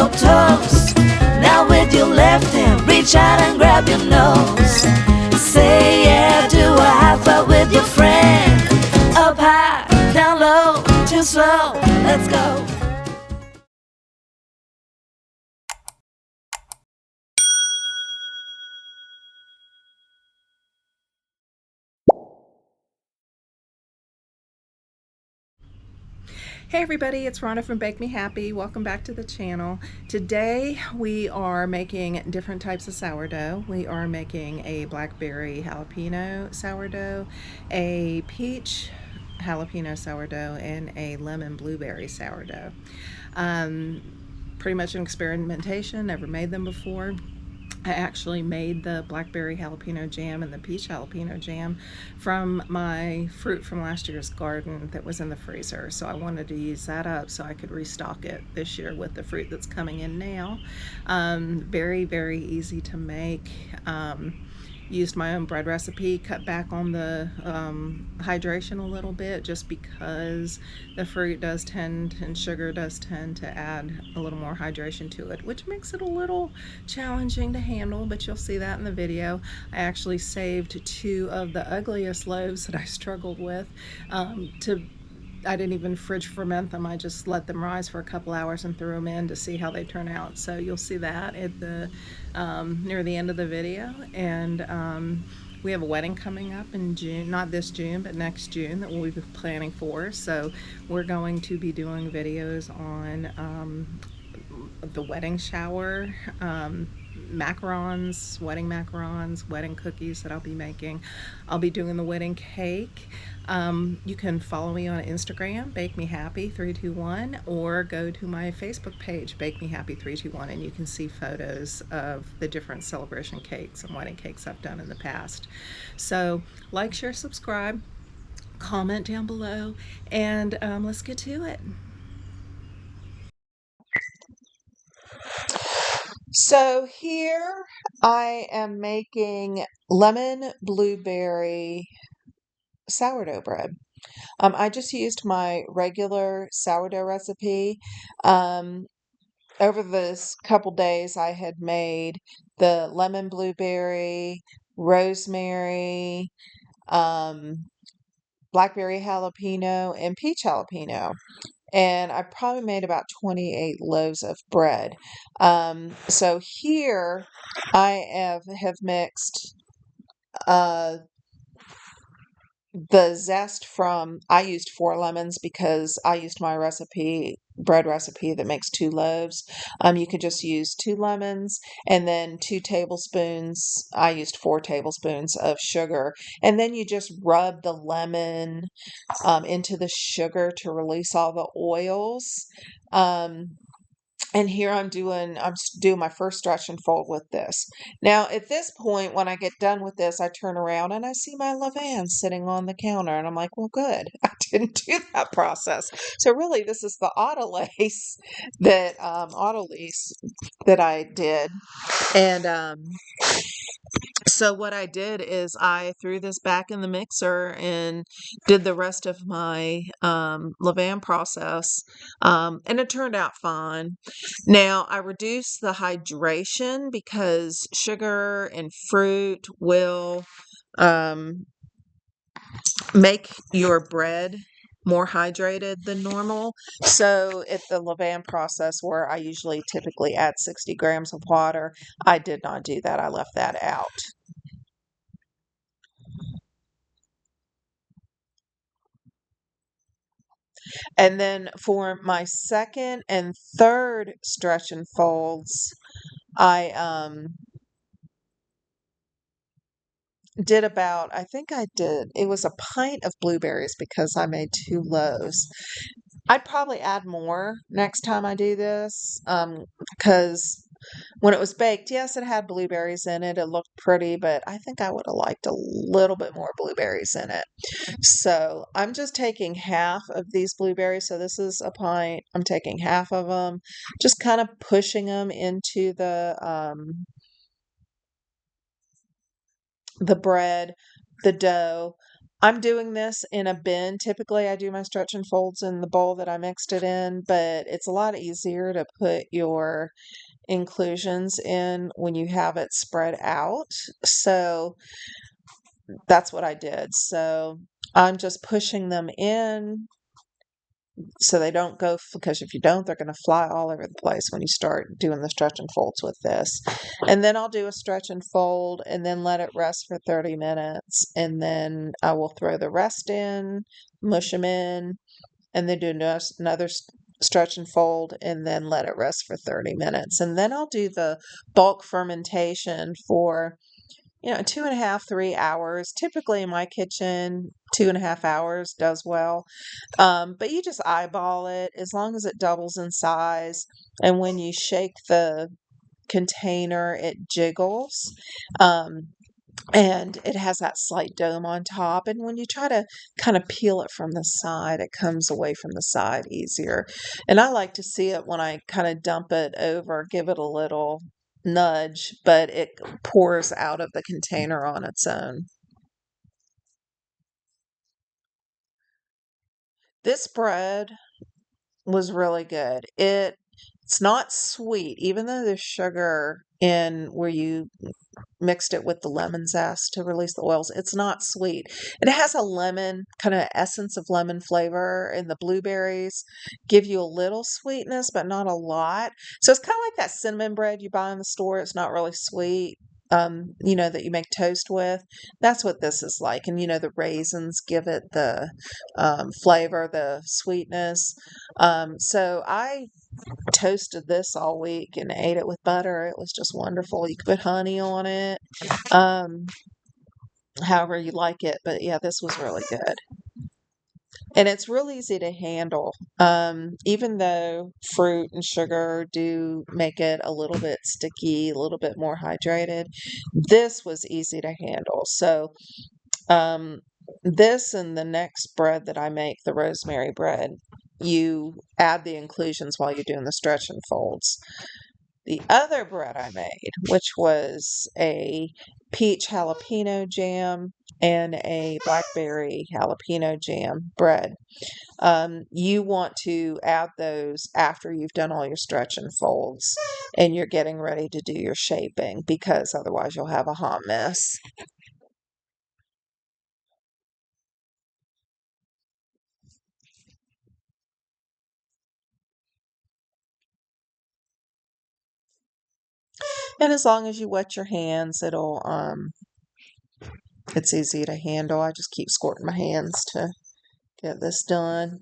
milk toast. Now with your left hand, reach out and grab your nose. Say yeah, do a high five with your friend. Up high, down low, too slow, let's go. Hey everybody, it's Rhonda from Bake Me Happy. Welcome back to the channel. Today we are making different types of sourdough. We are making a blackberry jalapeno sourdough, a peach jalapeno sourdough, and a lemon blueberry sourdough. Pretty much an experimentation, never made them before. I actually made the blackberry jalapeno jam and the peach jalapeno jam from my fruit from last year's garden that was in the freezer. So I wanted to use that up so I could restock it this year with the fruit that's coming in now. Very, very easy to make. Used my own bread recipe, cut back on the hydration a little bit just because the fruit does tend, and sugar does tend to add a little more hydration to it, which makes it a little challenging to handle, but you'll see that in the video. I actually saved 2 of the ugliest loaves that I struggled with I didn't even fridge ferment them. I just let them rise for a couple hours and threw them in to see how they turn out. So you'll see that at the near the end of the video. And we have a wedding coming up in June, not this June, but next June, that we'll be planning for. So we're going to be doing videos on the wedding shower, macarons, wedding cookies that I'll be making. I'll be doing the wedding cake. You can follow me on Instagram, Bake Me Happy 321, or go to my Facebook page, Bake Me Happy 321, and you can see photos of the different celebration cakes and wedding cakes I've done in the past. So like, share, subscribe, comment down below, and let's get to it. So here I am making lemon blueberry sourdough bread. I just used my regular sourdough recipe. Over this couple days, I had made the lemon blueberry, rosemary, blackberry jalapeno, and peach jalapeno. And I probably made about 28 loaves of bread. So here I have mixed the zest from, I used 4 lemons because I used my bread recipe that makes 2 loaves. You could just use 2 lemons, and then 2 tablespoons, I used 4 tablespoons of sugar. And then you just rub the lemon into the sugar to release all the oils. And here I'm doing my first stretch and fold with this. Now at this point, when I get done with this, I turn around and I see my levain sitting on the counter, and I'm like, well, good, I didn't do that process. So really, this is the autolace that I did, and so what I did is I threw this back in the mixer and did the rest of my levain process, and it turned out fine. Now I reduced the hydration because sugar and fruit will make your bread more hydrated than normal. So at the levain process, where I usually typically add 60 grams of water, I did not do that. I left that out. And then for my second and third stretch and folds, I did about, I think I did, it was a pint of blueberries because I made 2 loaves. I'd probably add more next time I do this, because when it was baked, yes, it had blueberries in it. It looked pretty, but I think I would have liked a little bit more blueberries in it. So I'm just taking half of these blueberries. So this is a pint. I'm taking half of them, just kind of pushing them into the bread, the dough. I'm doing this in a bin. Typically, I do my stretch and folds in the bowl that I mixed it in, but it's a lot easier to put your inclusions in when you have it spread out. So that's what I did. So I'm just pushing them in so they don't go, because if you don't, they're going to fly all over the place when you start doing the stretch and folds with this. And then I'll do a stretch and fold and then let it rest for 30 minutes. And then I will throw the rest in, mush them in, and then do another stretch and fold and then let it rest for 30 minutes. And then I'll do the bulk fermentation for 2.5, 3 hours. Typically in my kitchen, 2.5 hours does well. But you just eyeball it as long as it doubles in size. And when you shake the container, it jiggles. Um, and it has that slight dome on top. And when you try to kind of peel it from the side, it comes away from the side easier. And I like to see it when I kind of dump it over, give it a little nudge, but it pours out of the container on its own. This bread was really good. It's not sweet, even though there's sugar in where you mixed it with the lemon zest to release the oils. It's not sweet. It has a lemon, kind of essence of lemon flavor, and the blueberries give you a little sweetness, but not a lot. So it's kind of like that cinnamon bread you buy in the store. It's not really sweet. That you make toast with. That's what this is like. And, the raisins give it the flavor, the sweetness. So I toasted this all week and ate it with butter. It was just wonderful. You could put honey on it, um, however you like it. But yeah, this was really good. And it's real easy to handle. Even though fruit and sugar do make it a little bit sticky, a little bit more hydrated, this was easy to handle. So, um, this and the next bread that I make, the rosemary bread, you add the inclusions while you're doing the stretch and folds. The other bread I made, which was a peach jalapeno jam and a blackberry jalapeno jam bread, you want to add those after you've done all your stretch and folds and you're getting ready to do your shaping, because otherwise you'll have a hot mess. And as long as you wet your hands, it's easy to handle. I just keep squirting my hands to get this done.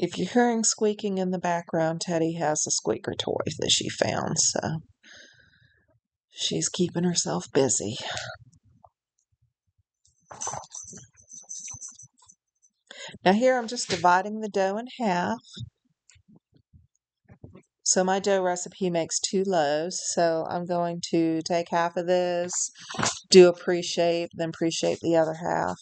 If you're hearing squeaking in the background, Teddy has a squeaker toy that she found, so she's keeping herself busy. Now here I'm just dividing the dough in half. So my dough recipe makes 2 loaves. So I'm going to take half of this, do a pre-shape, then pre-shape the other half.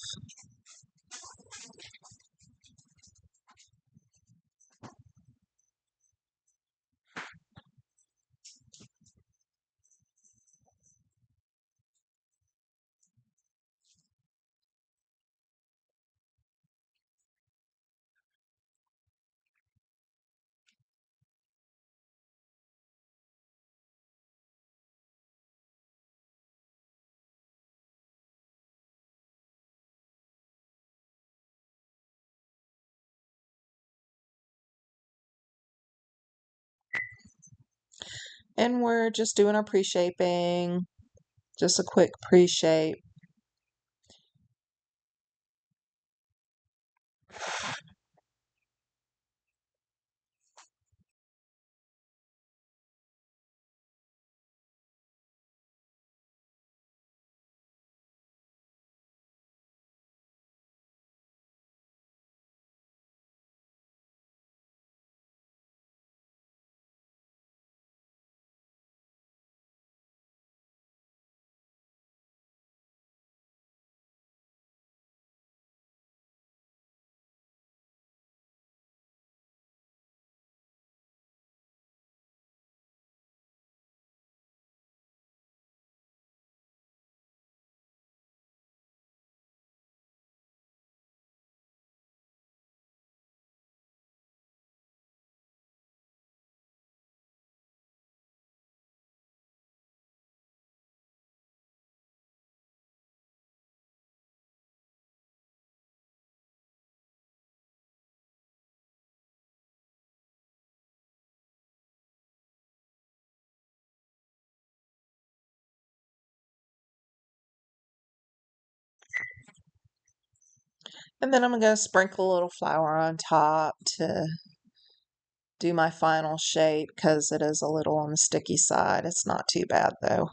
And we're just doing our pre-shaping, just a quick pre-shape. And then I'm going to sprinkle a little flour on top to do my final shape because it is a little on the sticky side. It's not too bad though.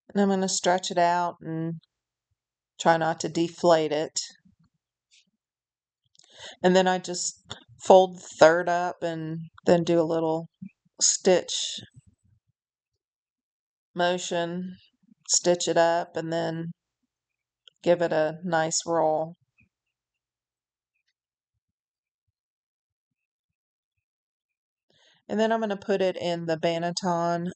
And I'm going to stretch it out and try not to deflate it. And then I just fold the third up and then do a little stitch motion, stitch it up, and then give it a nice roll. And then I'm going to put it in the banneton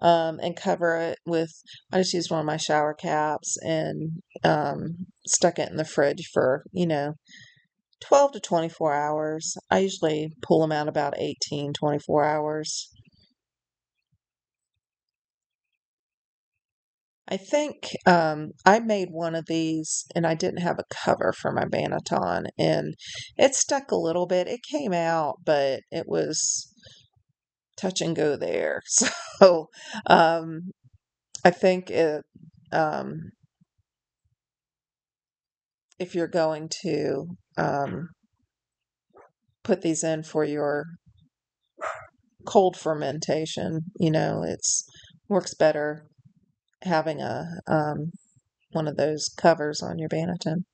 and cover it with, I just used one of my shower caps and stuck it in the fridge for, 12 to 24 hours. I usually pull them out about 18, 24 hours. I think I made one of these and I didn't have a cover for my banneton and it stuck a little bit. It came out, but it was touch and go there. So um, I think um, if you're going to put these in for your cold fermentation, it's works better having a one of those covers on your banneton.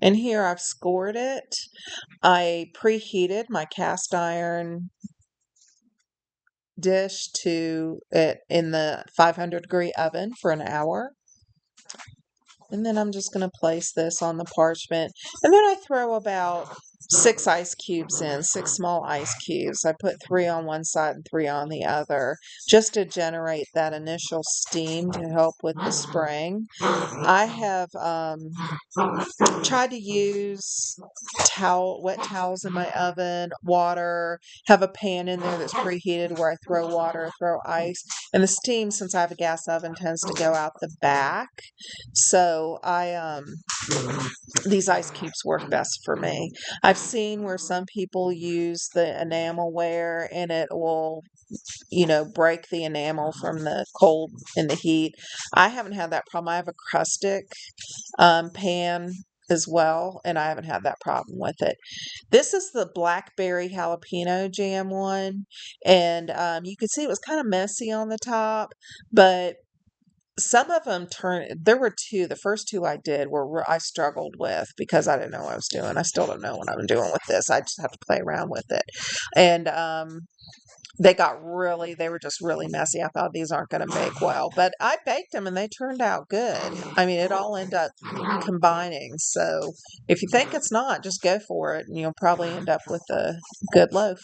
And here I've scored it. I preheated my cast iron dish to it in the 500-degree oven for an hour. And then I'm just going to place this on the parchment. And then I throw about 6 ice cubes in, 6 small ice cubes. I put 3 on one side and 3 on the other just to generate that initial steam to help with the spring. I have tried to use wet towels in my oven, water, have a pan in there that's preheated where I throw water, throw ice, and the steam, since I have a gas oven, tends to go out the back. So these ice cubes work best for me. I've seen where some people use the enamelware and it will break the enamel from the cold and the heat. I haven't had that problem. I have a crustic pan as well, and I haven't had that problem with it. This is the blackberry jalapeno jam one, and you can see it was kind of messy on the top, but some of them there were two. The first two I did I struggled with because I didn't know what I was doing. I still don't know what I'm doing with this. I just have to play around with it. And they were just really messy. I thought these aren't going to bake well, but I baked them and they turned out good. I mean, it all ended up combining. So if you think it's not, just go for it and you'll probably end up with a good loaf.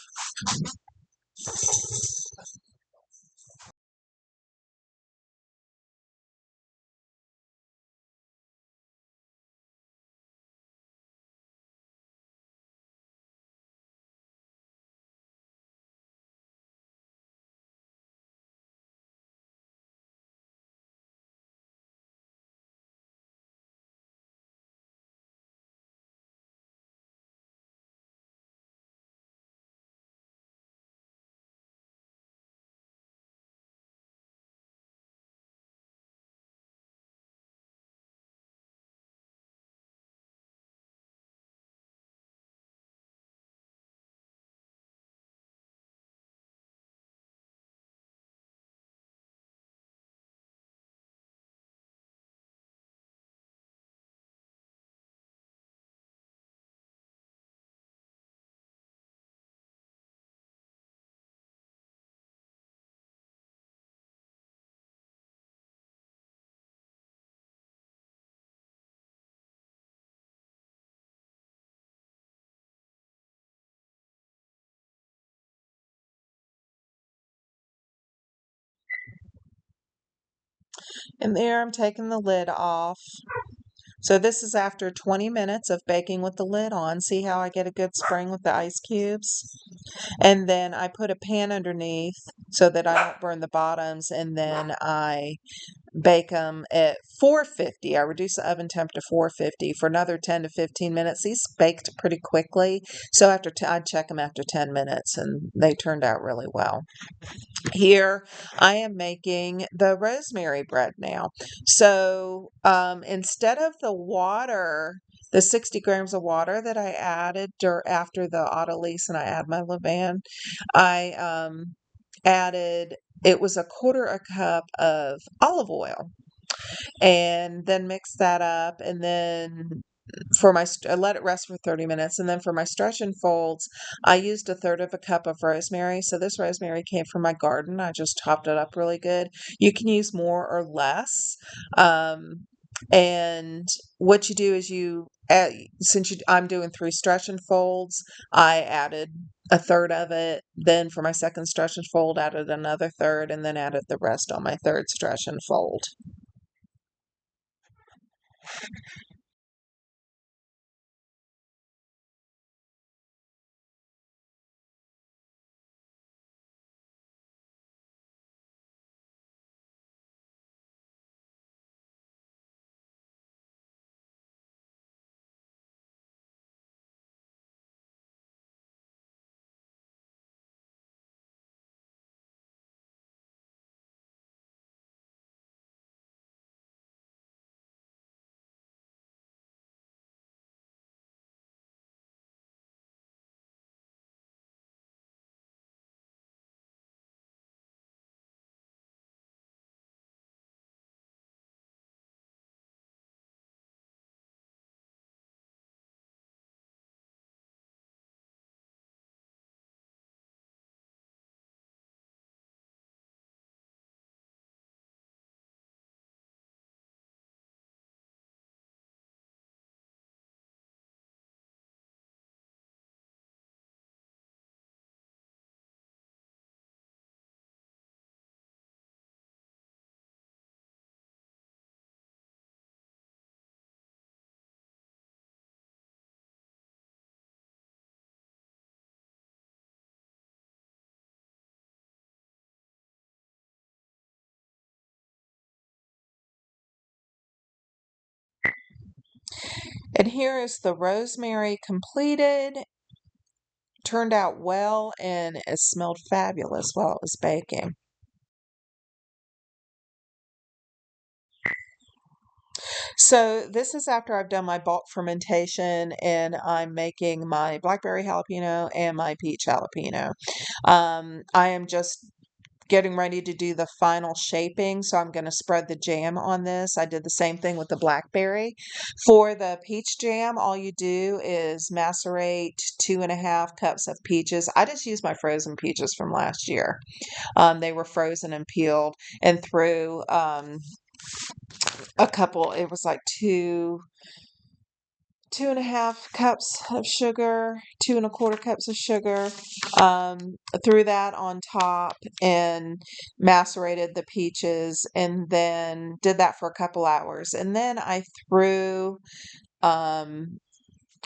And there I'm taking the lid off. So this is after 20 minutes of baking with the lid on. See how I get a good spring with the ice cubes? And then I put a pan underneath so that I don't burn the bottoms. And then I bake them at 450. I reduce the oven temp to 450 for another 10 to 15 minutes. These baked pretty quickly. So I'd check them after 10 minutes and they turned out really well. Here I am making the rosemary bread now. So instead of the 60 grams of water that I added after the autolyse and I add my levain, I added, it was a quarter a cup of olive oil and then mix that up. And then I let it rest for 30 minutes. And then for my stretch and folds, I used a third of a cup of rosemary. So this rosemary came from my garden. I just chopped it up really good. You can use more or less. And what you do is I'm doing 3 stretch and folds, I added a third of it. Then for my second stretch and fold, added another third, and then added the rest on my third stretch and fold. And here is the rosemary completed. Turned out well and it smelled fabulous while it was baking. So this is after I've done my bulk fermentation and I'm making my blackberry jalapeno and my peach jalapeno. I am just getting ready to do the final shaping, so I'm going to spread the jam on this. I did the same thing with the blackberry. For the peach jam, all you do is macerate 2.5 cups of peaches. I just used my frozen peaches from last year. They were frozen and peeled, and threw a couple, it was like 2.5 cups of sugar, 2.25 cups of sugar. Threw that on top and macerated the peaches, and then did that for a couple hours. And then I threw um,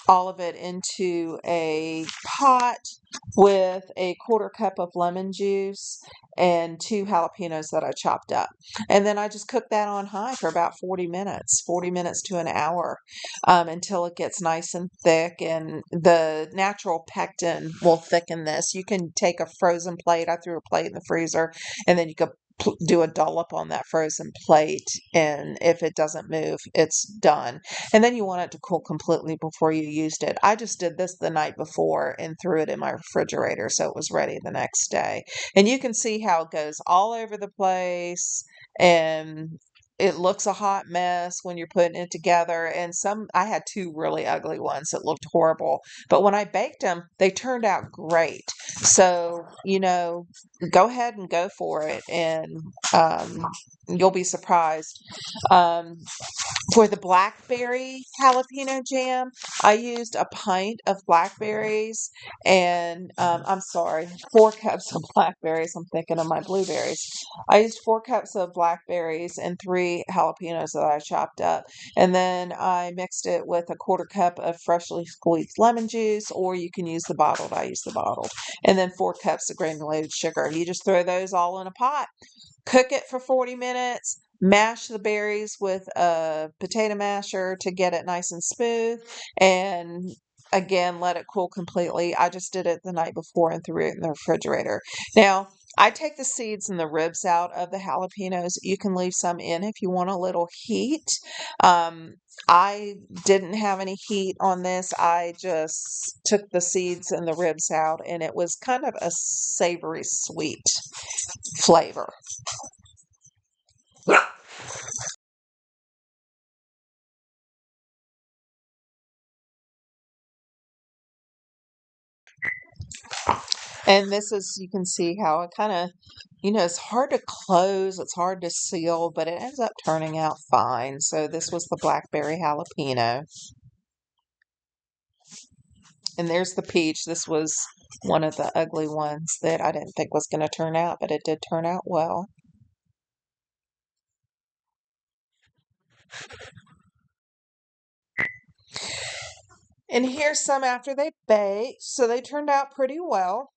all of it into a pot with a 1/4 cup of lemon juice and 2 jalapenos that I chopped up. And then I just cooked that on high for about 40 minutes to an hour, until it gets nice and thick. And the natural pectin will thicken this. You can take a frozen plate. I threw a plate in the freezer, and then you could do a dollop on that frozen plate. And if it doesn't move, it's done. And then you want it to cool completely before you used it. I just did this the night before and threw it in my refrigerator so it was ready the next day. And you can see how it goes all over the place, and it looks a hot mess when you're putting it together. And I had two really ugly ones that looked horrible, but when I baked them, they turned out great. So, go ahead and go for it, and um, you'll be surprised. Um, for the blackberry jalapeno jam, I used a pint of blackberries and, I'm sorry, 4 cups of blackberries. I'm thinking of my blueberries. I used 4 cups of blackberries and 3 jalapenos that I chopped up. And then I mixed it with a 1/4 cup of freshly squeezed lemon juice, or you can use the bottled. I use the bottled. And then 4 cups of granulated sugar. You just throw those all in a pot. Cook it for 40 minutes. Mash the berries with a potato masher to get it nice and smooth. And again, let it cool completely. I just did it the night before and threw it in the refrigerator. Now, I take the seeds and the ribs out of the jalapenos. You can leave some in if you want a little heat. Um, I didn't have any heat on this. I just took the seeds and the ribs out, and it was kind of a savory, sweet flavor. And this is, you can see how it kind of, it's hard to close, it's hard to seal, but it ends up turning out fine. So this was the blackberry jalapeno. And there's the peach. This was one of the ugly ones that I didn't think was going to turn out, but it did turn out well. And here's some after they baked. So they turned out pretty well.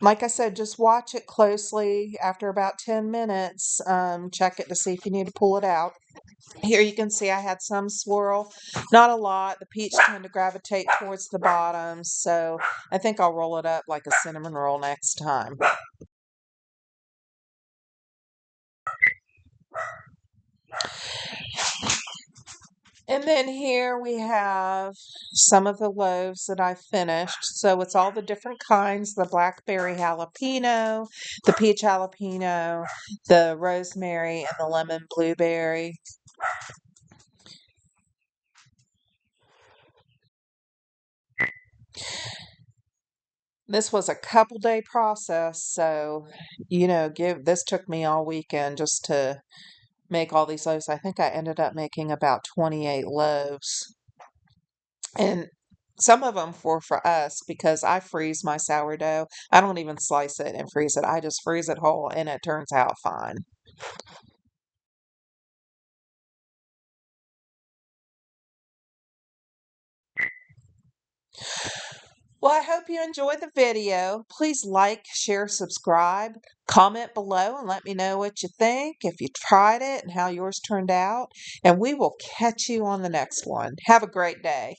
Like I said, just watch it closely after about 10 minutes. Check it to see if you need to pull it out. Here you can see I had some swirl, not a lot. The peach tend to gravitate towards the bottom, so I think I'll roll it up like a cinnamon roll next time. And then here we have some of the loaves that I finished. So it's all the different kinds, the blackberry jalapeno, the peach jalapeno, the rosemary, and the lemon blueberry. This was a couple day process, so this took me all weekend just to make all these loaves. I think I ended up making about 28 loaves. And some of them were for us because I freeze my sourdough. I don't even slice it and freeze it. I just freeze it whole, and it turns out fine. Well, I hope you enjoyed the video. Please like, share, subscribe, comment below, and let me know what you think, if you tried it and how yours turned out. And we will catch you on the next one. Have a great day.